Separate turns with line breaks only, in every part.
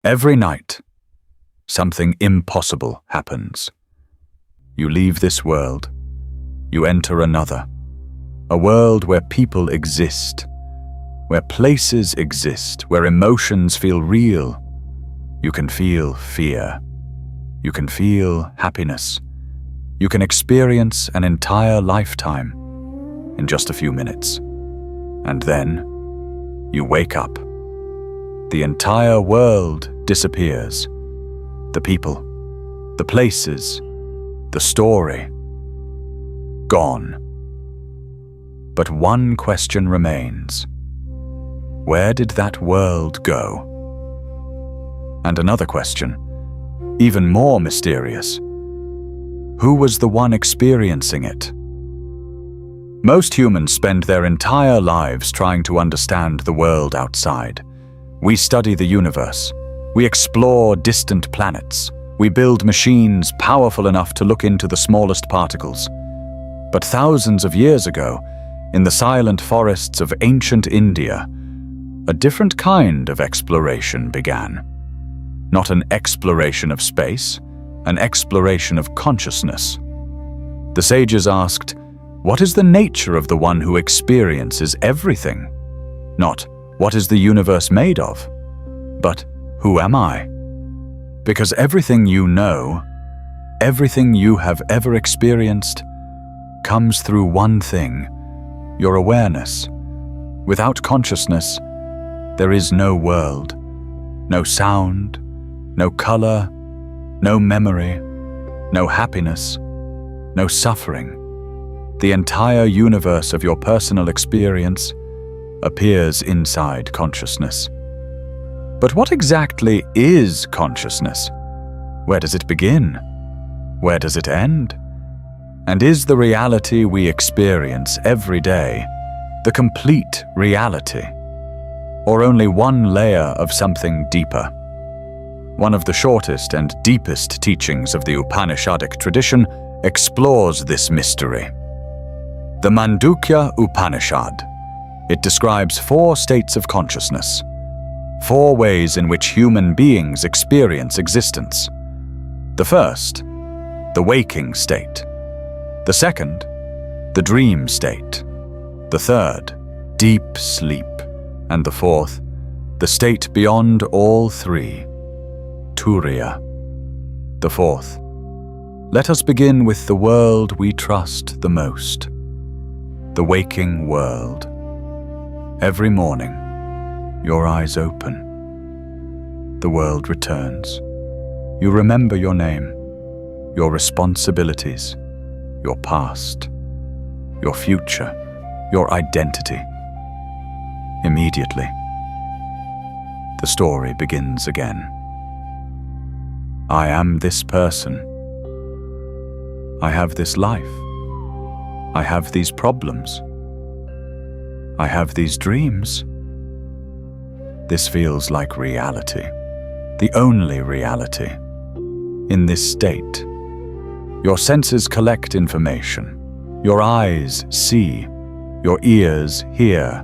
Every night, something impossible happens. You leave this world, you enter another, a world where people exist, where places exist, where emotions feel real. You can feel fear. You can feel happiness. You can experience an entire lifetime in just a few minutes. And then you wake up. The entire world disappears. The people, the places, the story, gone. But one question remains. Where did that world go? And another question, even more mysterious. Who was the one experiencing it? Most humans spend their entire lives trying to understand the world outside. We study the universe. We explore distant planets. We build machines powerful enough to look into the smallest particles. But thousands of years ago, in the silent forests of ancient India, a different kind of exploration began. Not an exploration of space, an exploration of consciousness. The sages asked, what is the nature of the one who experiences everything? Not, what is the universe made of? But, who am I? Because everything you know, everything you have ever experienced, comes through one thing, your awareness. Without consciousness, there is no world, no sound, no color, no memory, no happiness, no suffering. The entire universe of your personal experience appears inside consciousness. But what exactly is consciousness? Where does it begin? Where does it end? And is the reality we experience every day the complete reality? Or only one layer of something deeper? One of the shortest and deepest teachings of the Upanishadic tradition explores this mystery. The Mandukya Upanishad. It describes 4 states of consciousness, 4 ways in which human beings experience existence. The first, the waking state. The second, the dream state. The third, deep sleep. And the fourth, the state beyond all 3, Turiya. The fourth, let us begin with the world we trust the most, the waking world. Every morning, your eyes open. The world returns. You remember your name, your responsibilities, your past, your future, your identity. Immediately, the story begins again. I am this person. I have this life. I have these problems. I have these dreams. This feels like reality, the only reality. In this state, your senses collect information. Your eyes see. Your ears hear.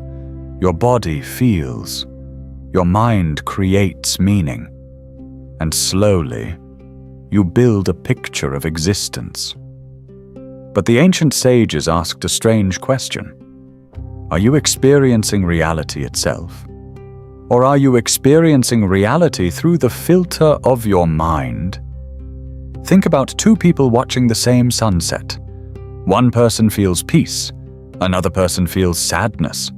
Your body feels. Your mind creates meaning. And slowly, you build a picture of existence. But the ancient sages asked a strange question. Are you experiencing reality itself? Or are you experiencing reality through the filter of your mind? Think about 2 people watching the same sunset. One person feels peace, another person feels sadness.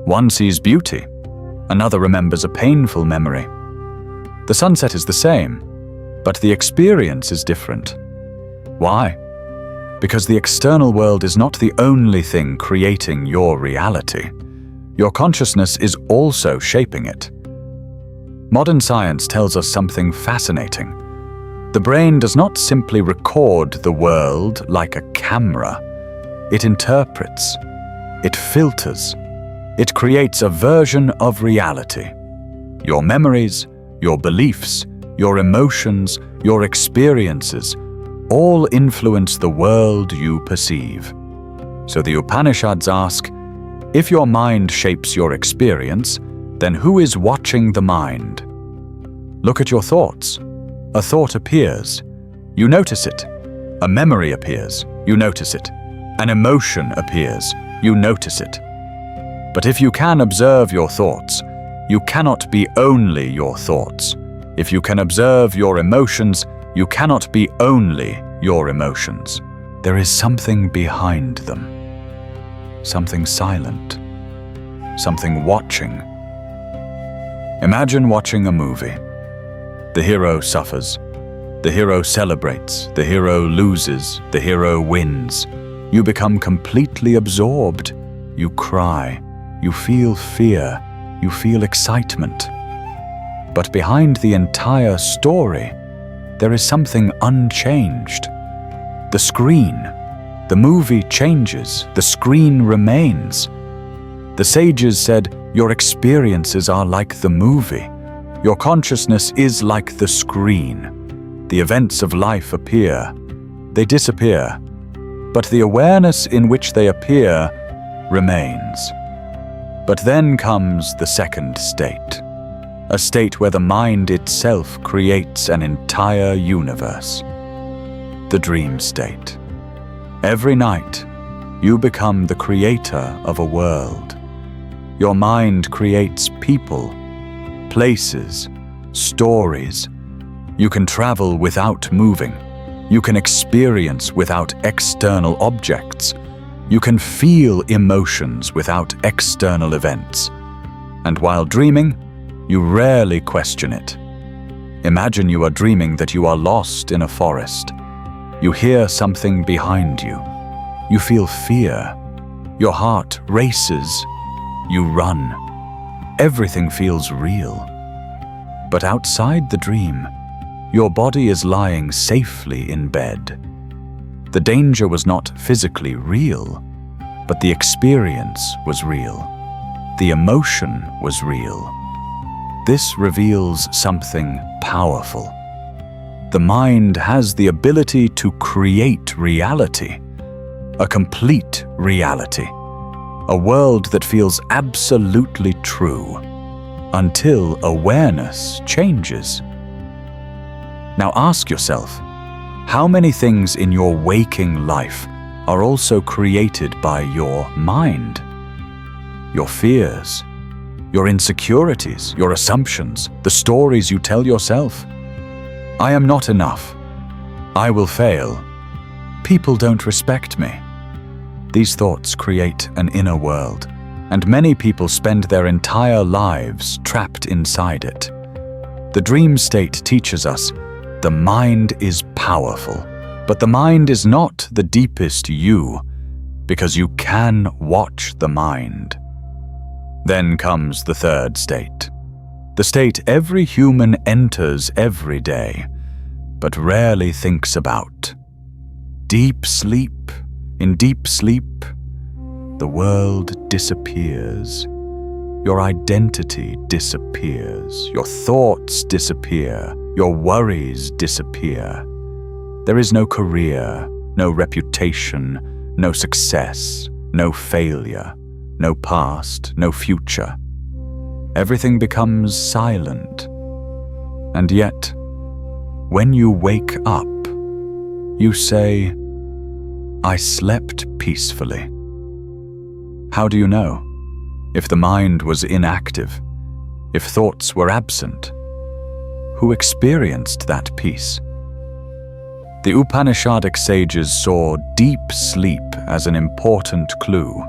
One sees beauty, another remembers a painful memory. The sunset is the same, but the experience is different. Why? Because the external world is not the only thing creating your reality. Your consciousness is also shaping it. Modern science tells us something fascinating. The brain does not simply record the world like a camera. It interprets. It filters. It creates a version of reality. Your memories, your beliefs, your emotions, your experiences all influence the world you perceive. So the Upanishads ask, if your mind shapes your experience, then who is watching the mind? Look at your thoughts. A thought appears. You notice it. A memory appears. You notice it. An emotion appears. You notice it. But if you can observe your thoughts, you cannot be only your thoughts. If you can observe your emotions, you cannot be only your emotions. There is something behind them. Something silent. Something watching. Imagine watching a movie. The hero suffers. The hero celebrates. The hero loses. The hero wins. You become completely absorbed. You cry. You feel fear. You feel excitement. But behind the entire story, there is something unchanged. The screen. The movie changes. The screen remains. The sages said, your experiences are like the movie. Your consciousness is like the screen. The events of life appear. They disappear. But the awareness in which they appear remains. But then comes the second state. A state where the mind itself creates an entire universe. The dream state. Every night, you become the creator of a world. Your mind creates people, places, stories. You can travel without moving. You can experience without external objects. You can feel emotions without external events. And while dreaming, you rarely question it. Imagine you are dreaming that you are lost in a forest. You hear something behind you. You feel fear. Your heart races. You run. Everything feels real. But outside the dream, your body is lying safely in bed. The danger was not physically real, but the experience was real. The emotion was real. This reveals something powerful. The mind has the ability to create reality, a complete reality, a world that feels absolutely true, until awareness changes. Now ask yourself, how many things in your waking life are also created by your mind? Your fears, your insecurities, your assumptions, the stories you tell yourself. I am not enough. I will fail. People don't respect me. These thoughts create an inner world, and many people spend their entire lives trapped inside it. The dream state teaches us the mind is powerful, but the mind is not the deepest you, because you can watch the mind. Then comes the third state, the state every human enters every day, but rarely thinks about. Deep sleep. In deep sleep, the world disappears. Your identity disappears. Your thoughts disappear. Your worries disappear. There is no career, no reputation, no success, no failure, no past, no future. Everything becomes silent. And yet, when you wake up, you say, I slept peacefully. How do you know? If the mind was inactive, if thoughts were absent, who experienced that peace? The Upanishadic sages saw deep sleep as an important clue.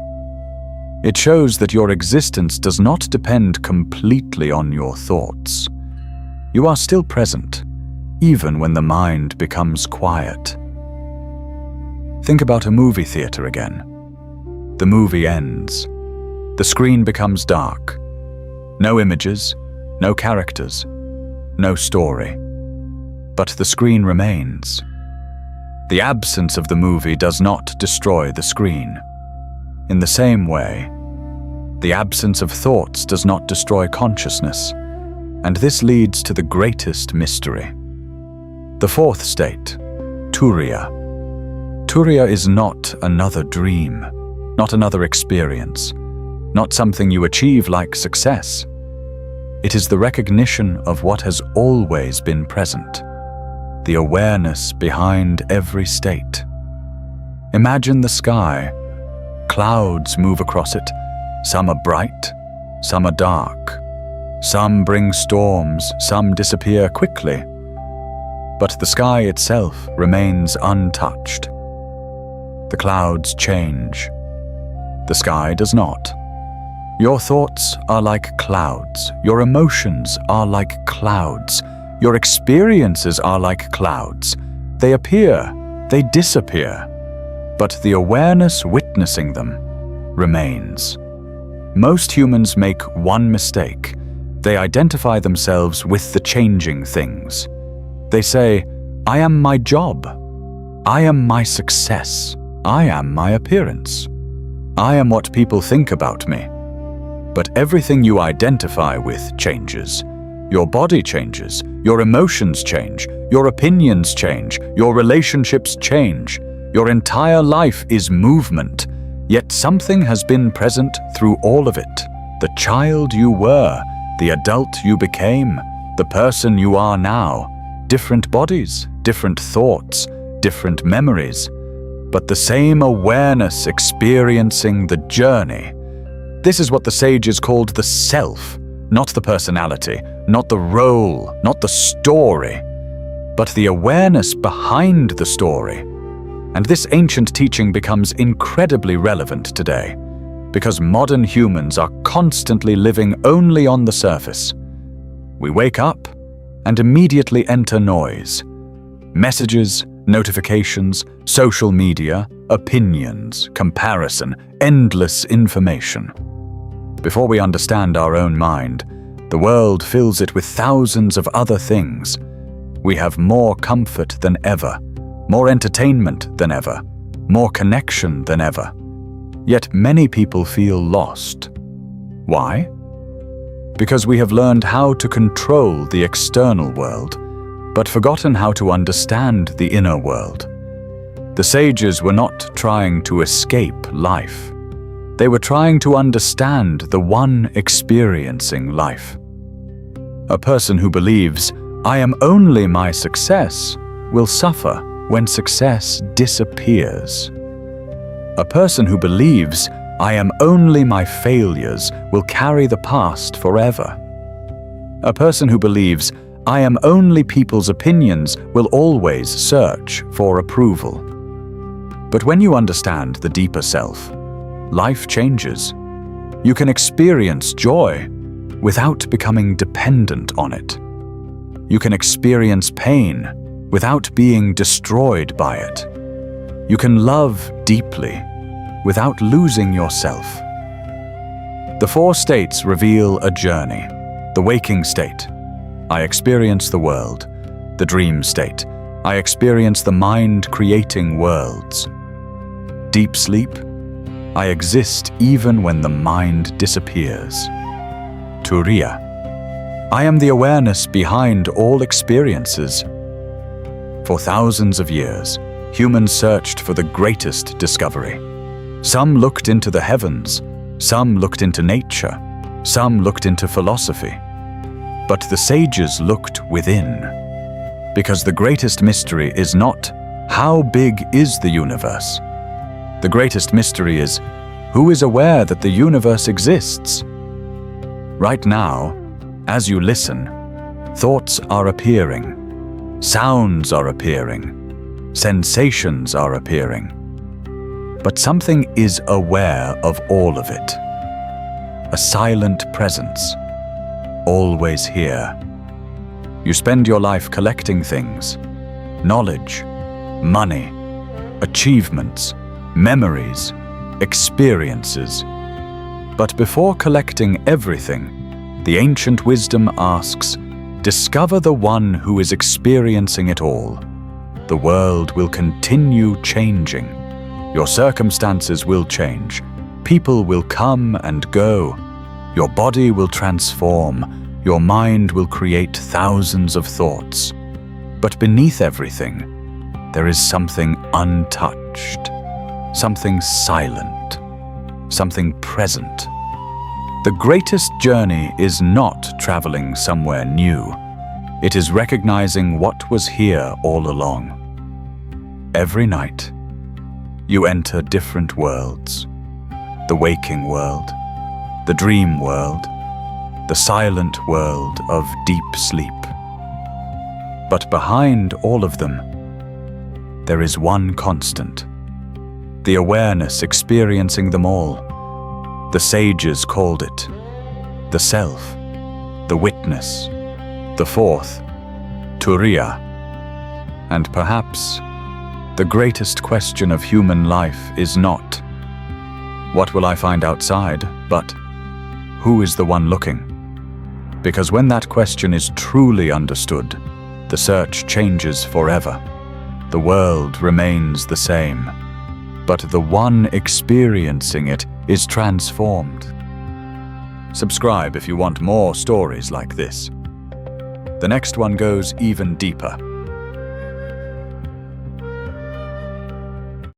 It shows that your existence does not depend completely on your thoughts. You are still present, even when the mind becomes quiet. Think about a movie theater again. The movie ends. The screen becomes dark. No images, no characters, no story. But the screen remains. The absence of the movie does not destroy the screen. In the same way, the absence of thoughts does not destroy consciousness, and this leads to the greatest mystery. The fourth state, Turiya. Turiya is not another dream, not another experience, not something you achieve like success. It is the recognition of what has always been present, the awareness behind every state. Imagine the sky. Clouds move across it. Some are bright, some are dark. Some bring storms, some disappear quickly. But the sky itself remains untouched. The clouds change. The sky does not. Your thoughts are like clouds. Your emotions are like clouds. Your experiences are like clouds. They appear, they disappear. But the awareness witnessing them remains. Most humans make one mistake. They identify themselves with the changing things. They say, I am my job. I am my success. I am my appearance. I am what people think about me. But everything you identify with changes. Your body changes, your emotions change, your opinions change, your relationships change. Your entire life is movement, yet something has been present through all of it. The child you were, the adult you became, the person you are now. Different bodies, different thoughts, different memories, but the same awareness experiencing the journey. This is what the sages called the self, not the personality, not the role, not the story, but the awareness behind the story. And this ancient teaching becomes incredibly relevant today, because modern humans are constantly living only on the surface. We wake up and immediately enter noise. Messages, notifications, social media, opinions, comparison, endless information. Before we understand our own mind, the world fills it with thousands of other things. We have more comfort than ever, more entertainment than ever, more connection than ever. Yet many people feel lost. Why? Because we have learned how to control the external world, but forgotten how to understand the inner world. The sages were not trying to escape life. They were trying to understand the one experiencing life. A person who believes, I am only my success, will suffer when success disappears. A person who believes, I am only my failures, will carry the past forever. A person who believes, I am only people's opinions, will always search for approval. But when you understand the deeper self, life changes. You can experience joy without becoming dependent on it. You can experience pain without being destroyed by it. You can love deeply without losing yourself. The four states reveal a journey. The waking state, I experience the world. The dream state, I experience the mind creating worlds. Deep sleep, I exist even when the mind disappears. Turiya, I am the awareness behind all experiences. For thousands of years, humans searched for the greatest discovery. Some looked into the heavens, some looked into nature, some looked into philosophy. But the sages looked within. Because the greatest mystery is not, how big is the universe? The greatest mystery is, who is aware that the universe exists? Right now, as you listen, thoughts are appearing, sounds are appearing, sensations are appearing. But something is aware of all of it. A silent presence, always here. You spend your life collecting things, knowledge, money, achievements, memories, experiences. But before collecting everything, the ancient wisdom asks, discover the one who is experiencing it all. The world will continue changing. Your circumstances will change. People will come and go. Your body will transform. Your mind will create thousands of thoughts. But beneath everything, there is something untouched, something silent, something present. The greatest journey is not traveling somewhere new. It is recognizing what was here all along. Every night, you enter different worlds. The waking world, the dream world, the silent world of deep sleep. But behind all of them, there is one constant. The awareness experiencing them all. The sages called it the self, the witness, the fourth, Turiya. And perhaps the greatest question of human life is not, what will I find outside, but who is the one looking? Because when that question is truly understood, the search changes forever. The world remains the same, but the one experiencing it is transformed. Subscribe if you want more stories like this. The next one goes even deeper.